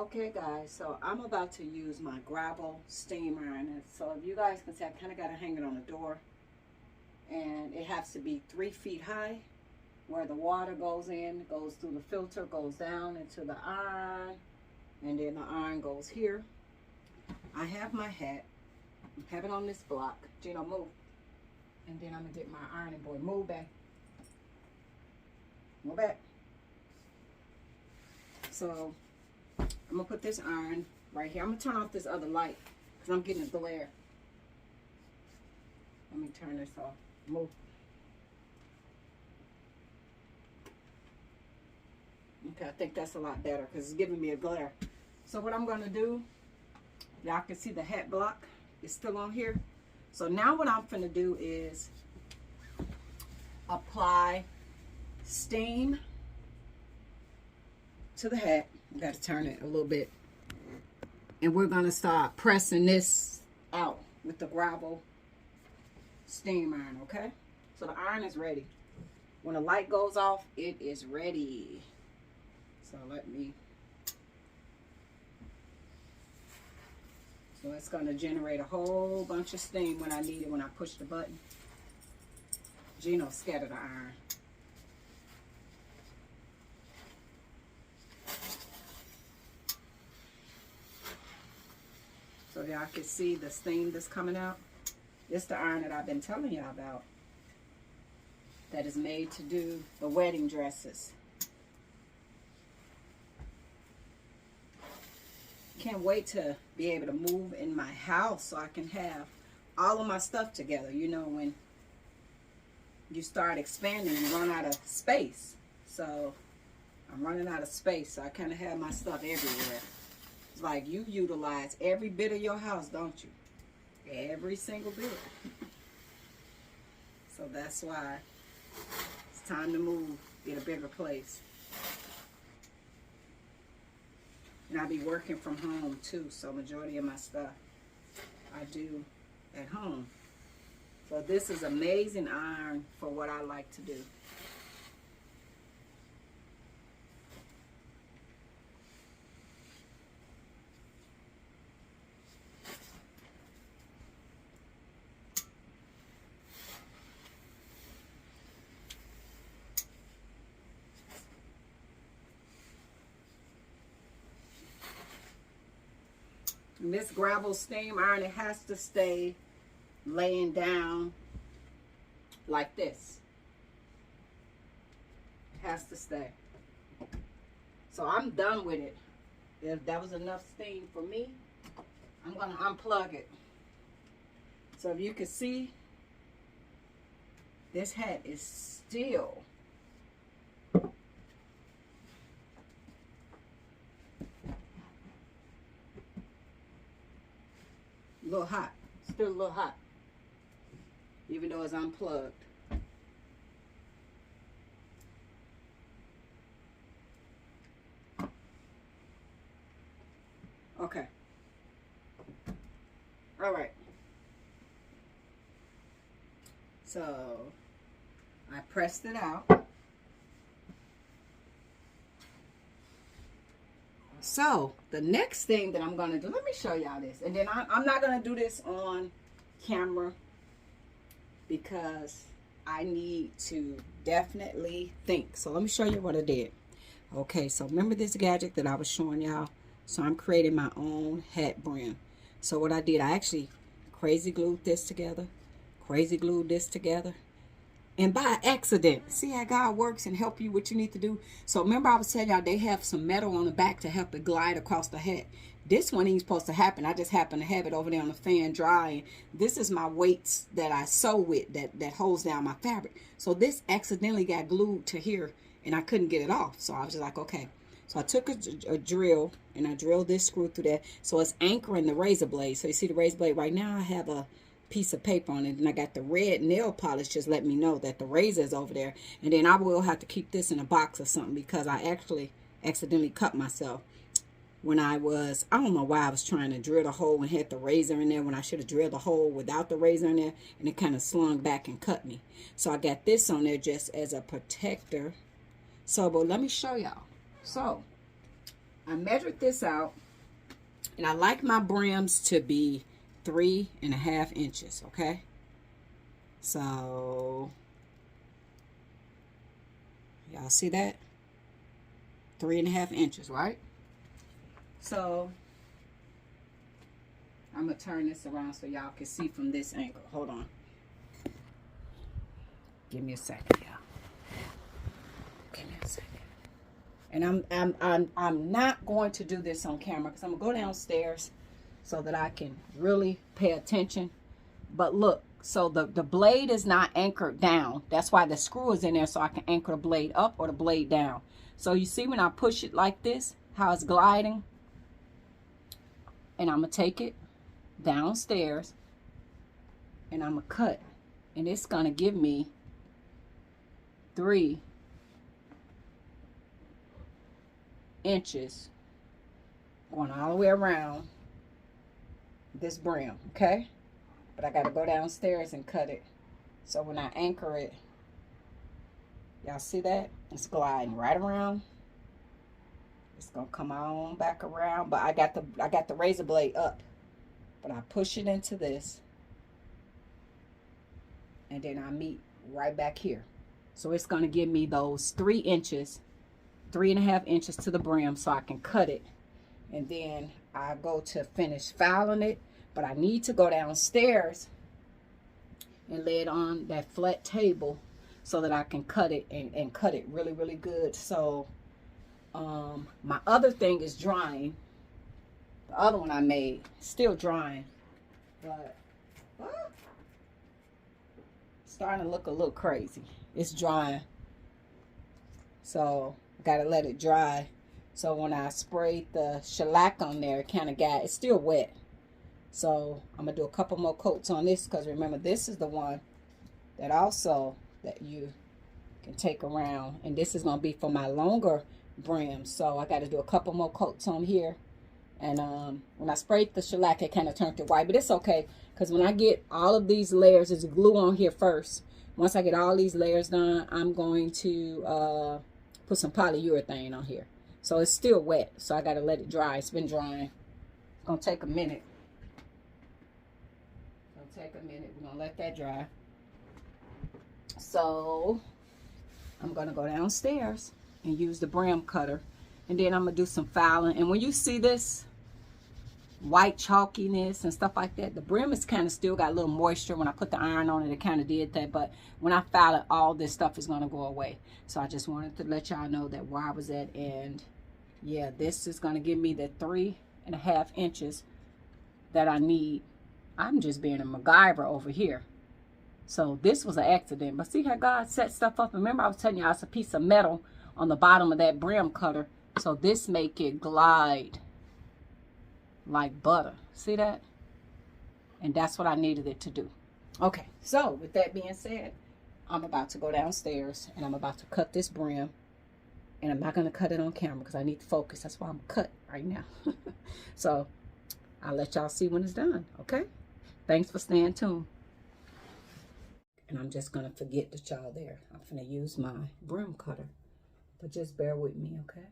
Okay guys, so I'm about to use my gravel steam iron. And so if you guys can see, I kind of got to hang it on the door. And it has to be 3 feet high where the water goes in, goes through the filter, goes down into the iron. And then the iron goes here. I have my hat. I have it on this block. Gino, move. And then I'm going to get my ironing board. Move back. Move back. So I'm going to put this iron right here. I'm going to turn off this other light because I'm getting a glare. Let me turn this off. Move. Okay, I think that's a lot better because it's giving me a glare. So what I'm going to do, y'all can see the hat block is still on here. So now what I'm going to do is apply steam to the hat. I got to turn it a little bit. And we're going to start pressing this out with the gravel steam iron, okay? So the iron is ready. When the light goes off, it is ready. So so it's going to generate a whole bunch of steam when I need it, when I push the button. Gino scattered the iron. So y'all can see the steam that's coming out. It's the iron that I've been telling y'all about, that is made to do the wedding dresses. Can't wait to be able to move in my house so I can have all of my stuff together. You know, when you start expanding, you run out of space. So I'm running out of space, so I kind of have my stuff everywhere. It's like you utilize every bit of your house, don't you? Every single bit. So that's why it's time to move, get a bigger place. And I'll be working from home too, so majority of my stuff I do at home. So this is amazing iron for what I like to do. And this gravel steam iron, it has to stay laying down like this. It has to stay. So I'm done with it. If that was enough steam for me, I'm going to unplug it. So if you can see, this hat is still a little hot. Still a little hot, even though it's unplugged. Okay. All right. So I pressed it out. So the next thing that I'm going to do, let me show y'all this. And then I'm not going to do this on camera because I need to definitely think. So let me show you what I did. Okay, so remember this gadget that I was showing y'all? So I'm creating my own hat brim. So what I did, I actually crazy glued this together. Crazy glued this together. And by accident, see how God works and help you what you need to do. So remember I was telling y'all they have some metal on the back to help it glide across the hat. This one ain't supposed to happen. I just happen to have it over there on the fan drying. This is my weights that I sew with that holds down my fabric. So this accidentally got glued to here and I couldn't get it off. So I was just like, okay. So I took a drill and I drilled this screw through there. So it's anchoring the razor blade. So you see the razor blade right now, I have a piece of paper on it, and I got the red nail polish just let me know that the razor is over there. And then I will have to keep this in a box or something because I actually accidentally cut myself when I don't know why I was trying to drill the hole and had the razor in there when I should have drilled the hole without the razor in there, and it kind of slung back and cut me. So I got this on there just as a protector. So but let me show y'all. So I measured this out, and I like my brims to be 3.5 inches, okay? So, y'all see that? 3.5 inches, right? So, I'm going to turn this around so y'all can see from this angle. Hold on. Give me a second, y'all. Give me a second. And I'm not going to do this on camera because I'm going to go downstairs so that I can really pay attention. But look, so the blade is not anchored down. That's why the screw is in there, so I can anchor the blade up or the blade down. So you see when I push it like this, how it's gliding? And I'm going to take it downstairs and I'm going to cut. And it's going to give me 3 inches going all the way around this brim, okay? But I got to go downstairs and cut it. So when I anchor it, y'all see that? It's gliding right around. It's gonna come on back around, but I got the razor blade up. But I push it into this, and then I meet right back here. So it's gonna give me those 3 inches, 3.5 inches to the brim, so I can cut it. And then I go to finish filing it, but I need to go downstairs and lay it on that flat table so that I can cut it and cut it really, really good. So my other thing is drying. The other one I made, still drying, but it's starting to look a little crazy. It's drying, so I gotta let it dry. So when I sprayed the shellac on there, it kind of got, it's still wet. So I'm gonna do a couple more coats on this, because remember, this is the one that also that you can take around, and this is gonna be for my longer brim. So I got to do a couple more coats on here. And when I sprayed the shellac, it kind of turned to white, but it's okay, because when I get all of these layers, there's glue on here first. Once I get all these layers done, I'm going to put some polyurethane on here. So it's still wet, so I got to let it dry. It's been drying. It's gonna take a minute. We're gonna let that dry. So I'm gonna go downstairs and use the brim cutter, and then I'm gonna do some filing. And when you see this white chalkiness and stuff like that, the brim is kind of still got a little moisture. When I put the iron on it, it kind of did that, but when I file it, all this stuff is gonna go away. So I just wanted to let y'all know that where I was at. And yeah, this is gonna give me the 3.5 inches that I need. I'm just being a MacGyver over here. So this was an accident, but see how God set stuff up. Remember, I was telling you, it's a piece of metal on the bottom of that brim cutter, so this make it glide like butter. See that? And that's what I needed it to do. Okay, so with that being said, I'm about to go downstairs and I'm about to cut this brim, and I'm not going to cut it on camera because I need to focus. That's why I'm cut right now. So I'll let y'all see when it's done. Okay, thanks for staying tuned. And I'm just going to forget that y'all there. I'm going to use my brim cutter. But just bear with me, okay?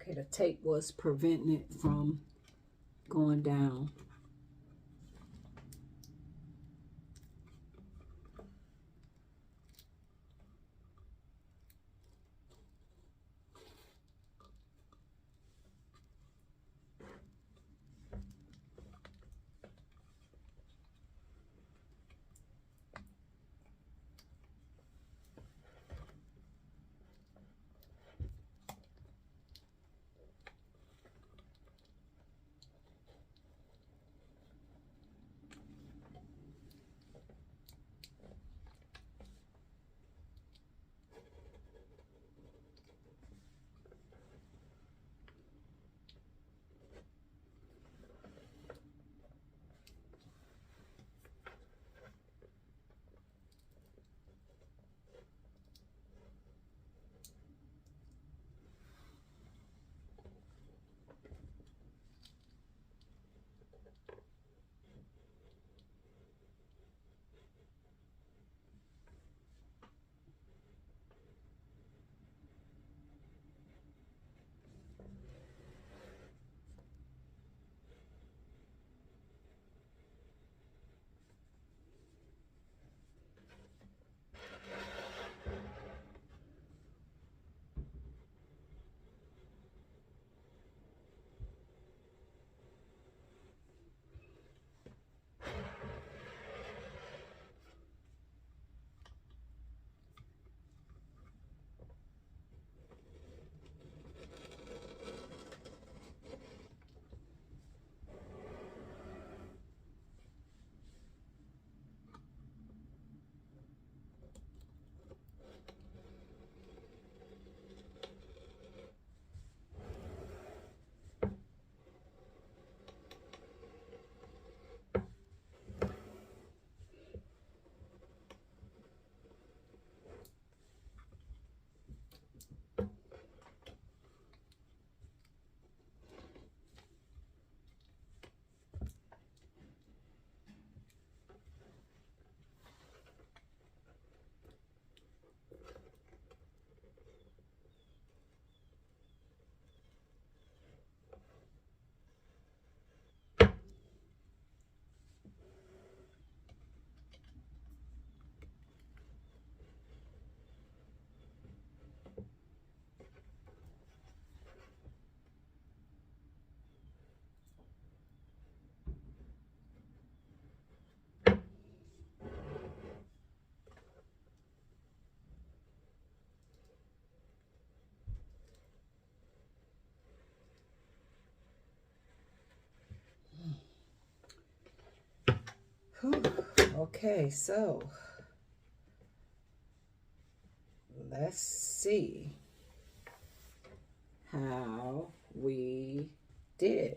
Okay, the tape was preventing it from going down. Okay, so let's see how we did.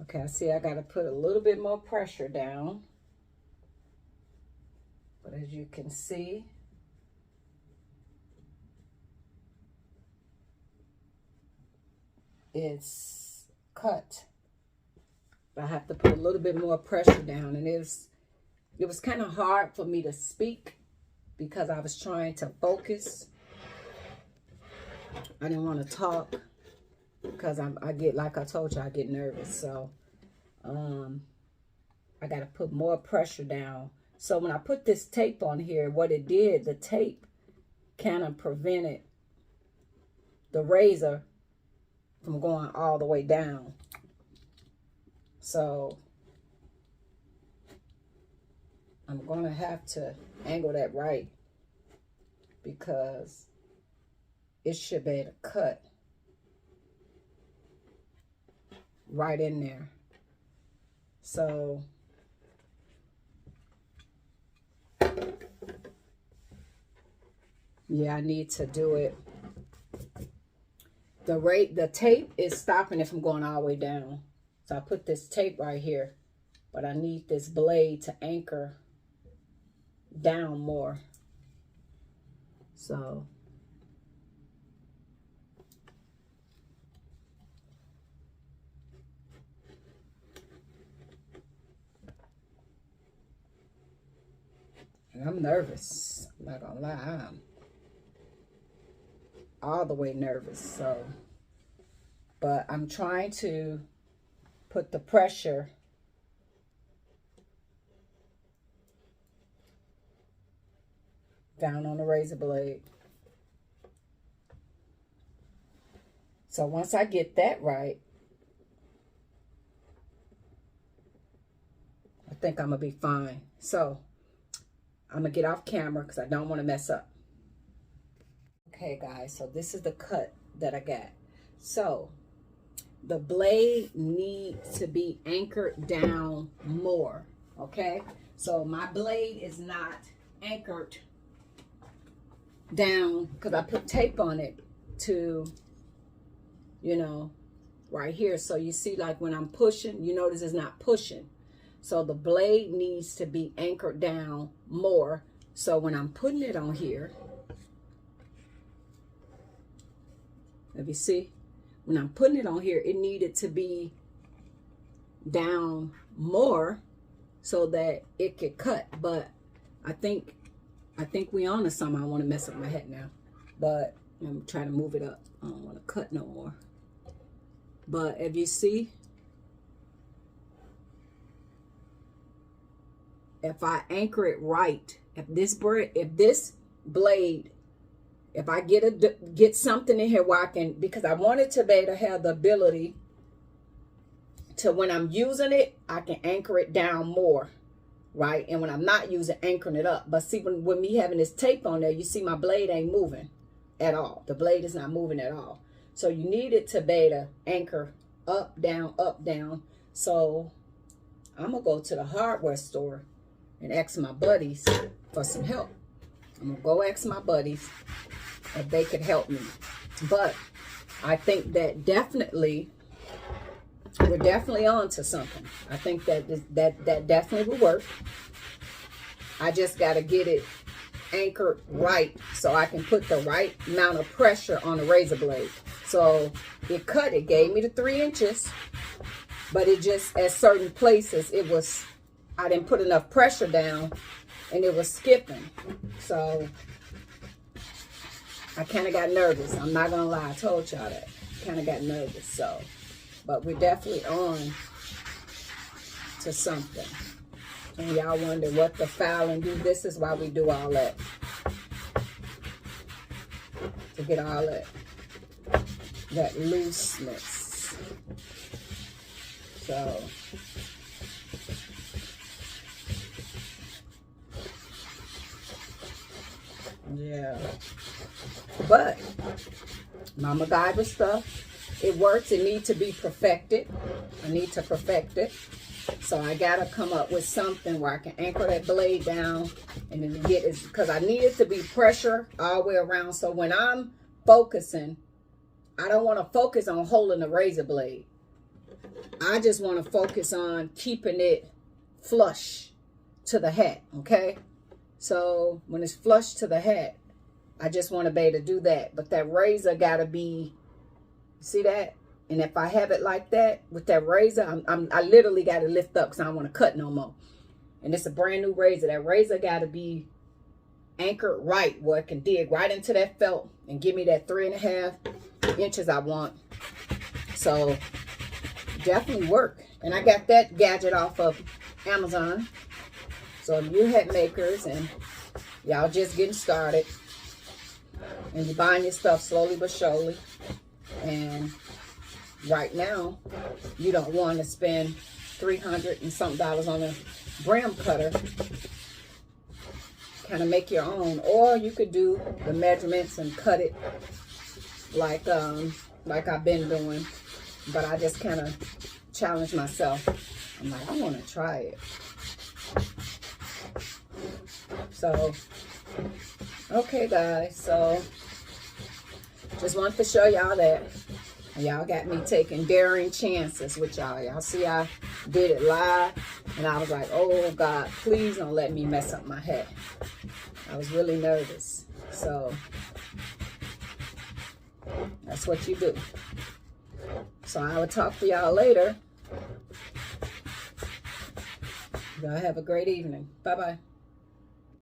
Okay, I see I got to put a little bit more pressure down. But as you can see, it's cut. I have to put a little bit more pressure down, and it was kind of hard for me to speak because I was trying to focus. I didn't want to talk because I get, like I told you, I get nervous. So I got to put more pressure down. So when I put this tape on here, what it did, the tape kind of prevented the razor from going all the way down. So I'm going to have to angle that right because it should be able to cut right in there. So yeah, I need to do it. The tape is stopping it from going all the way down. So I put this tape right here, but I need this blade to anchor down more. So and I'm nervous. I'm not gonna lie, I'm all the way nervous. So, but I'm trying to put the pressure down on the razor blade. So once I get that right, I think I'm gonna be fine. So I'm gonna get off camera because I don't want to mess up. Okay guys, so this is the cut that I got. So the blade needs to be anchored down more, okay? So my blade is not anchored down because I put tape on it to, you know, right here. So you see, like when I'm pushing, you notice it's not pushing. So the blade needs to be anchored down more. So when I'm putting it on here, if you see, when I'm putting it on here, it needed to be down more so that it could cut. But I think we on to something. I want to mess up my head now, but I'm trying to move it up. I don't want to cut no more. But if you see, if I anchor it right, if this blade, if I get something in here where I can, because I wanted to be able to have the ability to, when I'm using it, I can anchor it down more, right? And when I'm not using, anchoring it up. But see, when me having this tape on there, you see my blade ain't moving at all. The blade is not moving at all. So you need it to be able to anchor up, down, up, down. So I'm gonna go to the hardware store and ask my buddies for some help. I'm gonna go ask my buddies if they could help me. But I think that definitely, we're definitely on to something. I think that definitely will work. I just gotta get it anchored right so I can put the right amount of pressure on the razor blade. So it cut, it gave me the 3 inches, but it just, at certain places, it was, I didn't put enough pressure down and it was skipping. So I kind of got nervous. I'm not gonna lie, I told y'all that. Kind of got nervous. So, but we're definitely on to something. And y'all wonder what the filing do. This is why we do all that. To get all that looseness. So yeah. But my MacGyver stuff, it works. It needs to be perfected. I need to perfect it. So I gotta come up with something where I can anchor that blade down and then get it, because I need it to be pressure all the way around. So when I'm focusing, I don't want to focus on holding the razor blade. I just want to focus on keeping it flush to the hat, okay? So when it's flush to the hat, I just want to be able to do that. But that razor got to be, see that? And if I have it like that, with that razor, I literally got to lift up because I don't want to cut no more. And it's a brand new razor. That razor got to be anchored right where it can dig right into that felt and give me that 3.5 inches I want. So definitely work. And I got that gadget off of Amazon. So if you hat makers and y'all just getting started and you're buying your stuff slowly but surely, and right now you don't want to spend $300 and something on a bram cutter, kind of make your own. Or you could do the measurements and cut it like I've been doing. But I just kind of challenge myself. I'm like, I want to try it. So, okay guys, so just wanted to show y'all that. Y'all got me taking daring chances with y'all. Y'all see I did it live, and I was like, oh God, please don't let me mess up my hat. I was really nervous. So that's what you do. So I will talk to y'all later. Y'all have a great evening. Bye-bye.